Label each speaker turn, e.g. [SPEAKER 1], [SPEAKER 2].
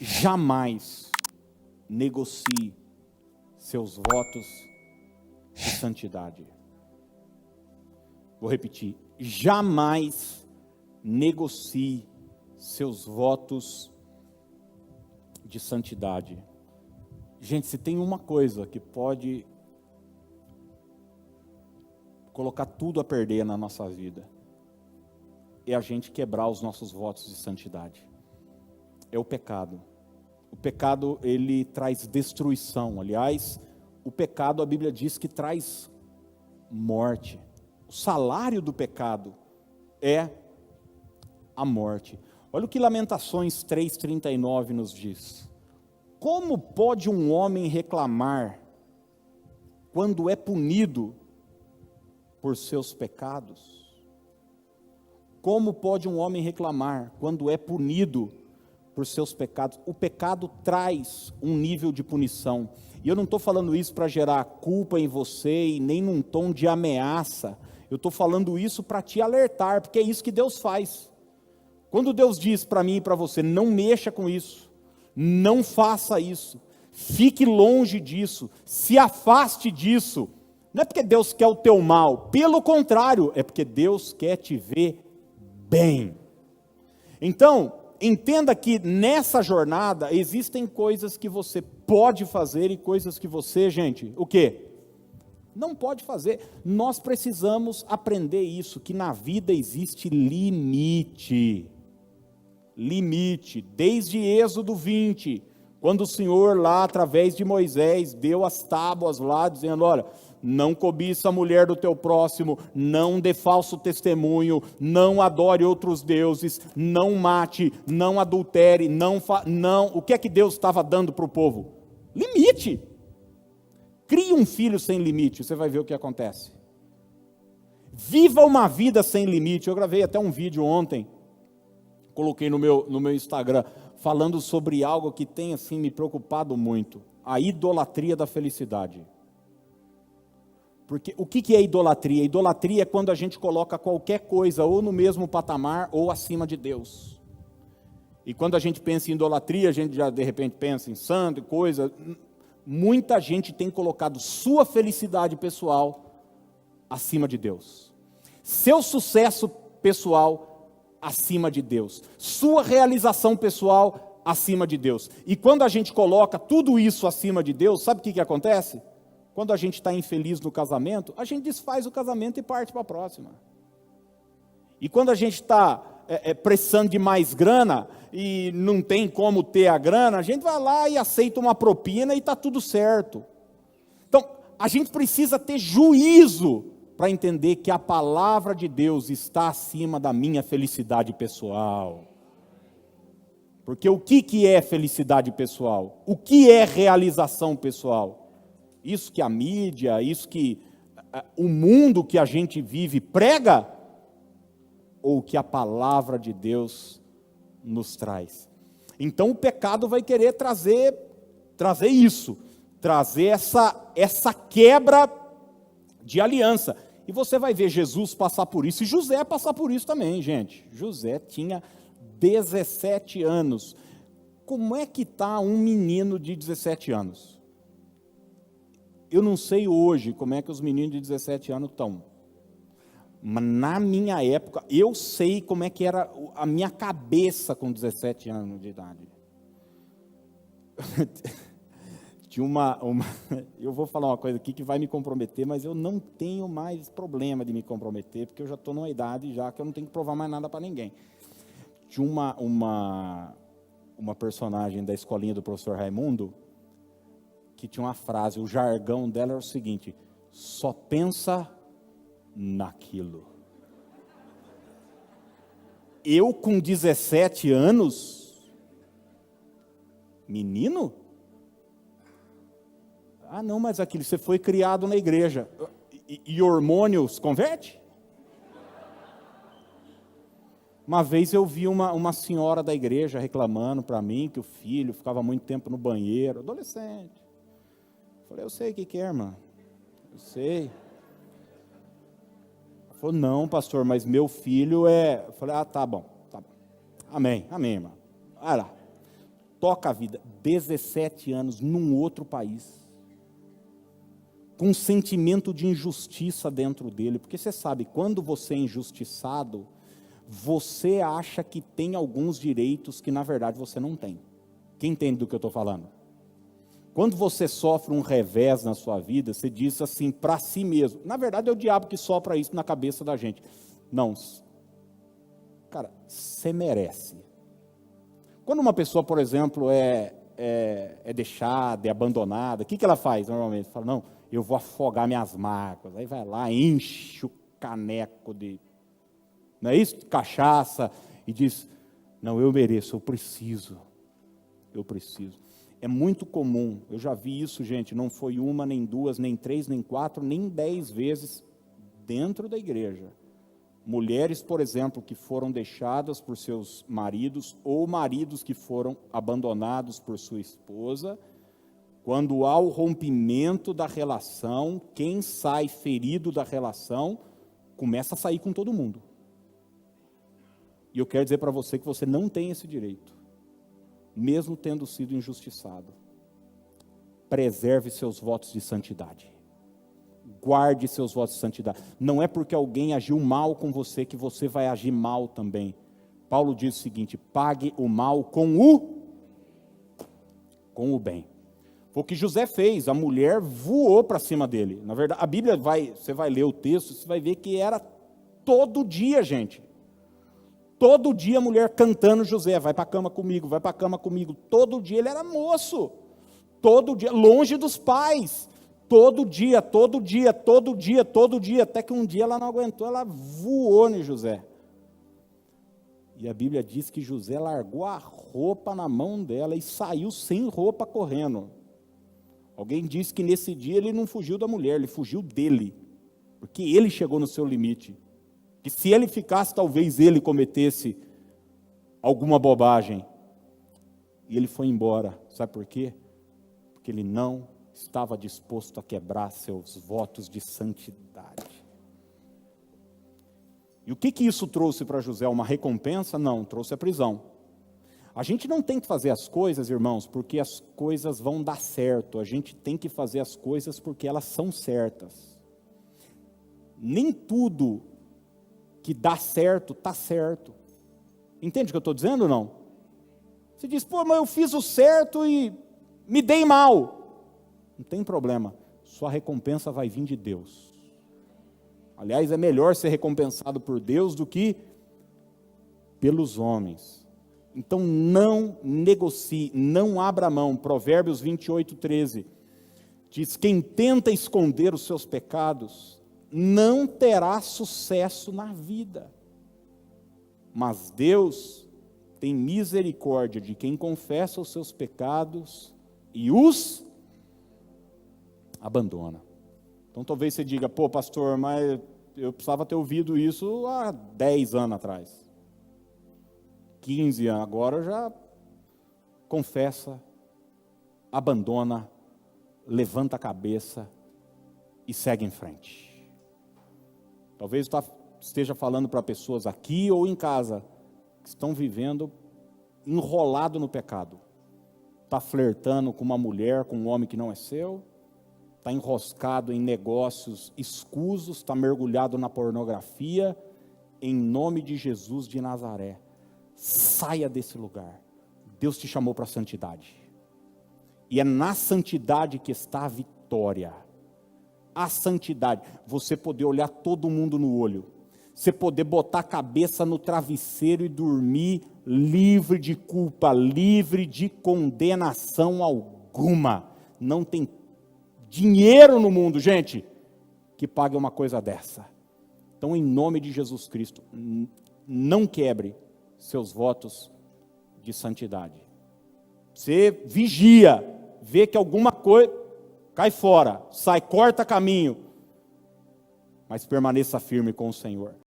[SPEAKER 1] jamais negocie seus votos de santidade. Vou repetir, jamais negocie seus votos de santidade. Gente, se tem uma coisa que pode colocar tudo a perder na nossa vida, é a gente quebrar os nossos votos de santidade. É o pecado. O pecado, ele traz destruição. Aliás, o pecado, a Bíblia diz que traz morte. O salário do pecado é a morte. Olha o que Lamentações 3:39 nos diz. Como pode um homem reclamar quando é punido por seus pecados? Como pode um homem reclamar quando é punido por seus pecados? O pecado traz um nível de punição. E eu não estou falando isso para gerar culpa em você e nem num tom de ameaça. Eu estou falando isso para te alertar, porque é isso que Deus faz. Quando Deus diz para mim e para você, não mexa com isso, não faça isso, fique longe disso, se afaste disso, não é porque Deus quer o teu mal, pelo contrário, é porque Deus quer te ver bem. Então, entenda que nessa jornada existem coisas que você pode fazer e coisas que você, gente, o quê? Não pode fazer. Nós precisamos aprender isso, que na vida existe limite. Limite. Desde Êxodo 20, quando o Senhor lá, através de Moisés, deu as tábuas lá, dizendo, olha, não cobiça a mulher do teu próximo, não dê falso testemunho, não adore outros deuses, não mate, não adultere, não. O que é que Deus estava dando para o povo? Limite. Crie um filho sem limite, você vai ver o que acontece. Viva uma vida sem limite. Eu gravei até um vídeo ontem, coloquei no meu Instagram, falando sobre algo que tem assim me preocupado muito, a idolatria da felicidade. Porque o que é idolatria? Idolatria é quando a gente coloca qualquer coisa ou no mesmo patamar ou acima de Deus. E quando a gente pensa em idolatria, a gente já de repente pensa em santo, coisa. Muita gente tem colocado sua felicidade pessoal acima de Deus. Seu sucesso pessoal acima de Deus. Sua realização pessoal acima de Deus. E quando a gente coloca tudo isso acima de Deus, sabe o que acontece? Quando a gente está infeliz no casamento, a gente desfaz o casamento e parte para a próxima. E quando a gente está precisando de mais grana e não tem como ter a grana, a gente vai lá e aceita uma propina e está tudo certo. Então, a gente precisa ter juízo para entender que a palavra de Deus está acima da minha felicidade pessoal. Porque o que é felicidade pessoal? O que é realização pessoal? Isso que a mídia, isso que o mundo que a gente vive prega, ou que a palavra de Deus nos traz? Então o pecado vai querer trazer isso, trazer essa quebra de aliança. E você vai ver Jesus passar por isso, e José passar por isso também, gente. José tinha 17 anos. Como é que está um menino de 17 anos? Eu não sei hoje como é que os meninos de 17 anos estão. Mas na minha época, eu sei como é que era a minha cabeça com 17 anos de idade. Tinha eu vou falar uma coisa aqui que vai me comprometer, mas eu não tenho mais problema de me comprometer, porque eu já estou numa idade já que eu não tenho que provar mais nada para ninguém. Tinha uma personagem da escolinha do professor Raimundo, que tinha uma frase, o jargão dela era o seguinte: só pensa naquilo. Eu com 17 anos, menino? Ah não, mas aquilo, você foi criado na igreja, e hormônios converte? Uma vez eu vi uma senhora da igreja reclamando para mim que o filho ficava muito tempo no banheiro, adolescente. Falei, eu sei o que é, irmã, eu sei. Ela falou, não, pastor, mas meu filho é... Eu falei, tá bom. Amém, irmã. Vai lá. toca a vida. 17 anos num outro país, com um sentimento de injustiça dentro dele, porque você sabe, quando você é injustiçado, você acha que tem alguns direitos que na verdade você não tem. Quem entende do que eu estou falando? Quando você sofre um revés na sua vida, você diz assim para si mesmo, na verdade é o diabo que sopra isso na cabeça da gente. Não, cara, você merece. Quando uma pessoa, por exemplo, é deixada, é abandonada, o que ela faz normalmente? Fala, não, eu vou afogar minhas mágoas. Aí vai lá, enche o caneco de, não é isso? Cachaça, e diz, não, eu mereço, eu preciso. É muito comum, eu já vi isso, gente, não foi uma, nem duas, nem três, nem quatro, nem 10 vezes dentro da igreja. Mulheres, por exemplo, que foram deixadas por seus maridos, ou maridos que foram abandonados por sua esposa, quando há o rompimento da relação, quem sai ferido da relação, começa a sair com todo mundo. E eu quero dizer para você que você não tem esse direito, mesmo tendo sido injustiçado. Preserve seus votos de santidade. Guarde seus votos de santidade. Não é porque alguém agiu mal com você que você vai agir mal também. Paulo diz o seguinte, pague o mal com o bem. Foi o que José fez, a mulher voou para cima dele. Na verdade, a Bíblia você vai ler o texto, você vai ver que era todo dia, gente. Todo dia a mulher cantando José, vai para a cama comigo, vai para a cama comigo. Todo dia ele era moço. Todo dia, longe dos pais. Todo dia, até que um dia ela não aguentou, ela voou em José. E a Bíblia diz que José largou a roupa na mão dela e saiu sem roupa correndo. Alguém disse que nesse dia ele não fugiu da mulher, ele fugiu dele, porque ele chegou no seu limite. Que se ele ficasse, talvez ele cometesse alguma bobagem. E ele foi embora, sabe por quê? Porque ele não estava disposto a quebrar seus votos de santidade. E o que isso trouxe para José? Uma recompensa? Não, trouxe a prisão. A gente não tem que fazer as coisas, irmãos, porque as coisas vão dar certo. A gente tem que fazer as coisas porque elas são certas. Nem tudo que dá certo, está certo. Entende o que eu estou dizendo ou não? Você diz, pô, mas eu fiz o certo e me dei mal. Não tem problema, sua recompensa vai vir de Deus. Aliás, é melhor ser recompensado por Deus do que pelos homens. Então não negocie, não abra mão. Provérbios 28:13 diz, quem tenta esconder os seus pecados, não terá sucesso na vida. Mas Deus tem misericórdia de quem confessa os seus pecados e os abandona. Então talvez você diga, pô pastor, mas eu precisava ter ouvido isso há 10 anos atrás. 15 anos, agora já confessa, abandona, levanta a cabeça e segue em frente. Talvez esteja falando para pessoas aqui ou em casa, que estão vivendo enrolado no pecado. Está flertando com uma mulher, com um homem que não é seu, está enroscado em negócios escusos, está mergulhado na pornografia, em nome de Jesus de Nazaré. Saia desse lugar. Deus te chamou para a santidade. E é na santidade que está a vitória. A santidade, você poder olhar todo mundo no olho, você poder botar a cabeça no travesseiro e dormir livre de culpa, livre de condenação alguma. Não tem dinheiro no mundo, gente, que pague uma coisa dessa. Então, em nome de Jesus Cristo, não quebre seus votos de santidade. Você vigia, vê que alguma coisa cai fora, sai, corta caminho, mas permaneça firme com o Senhor.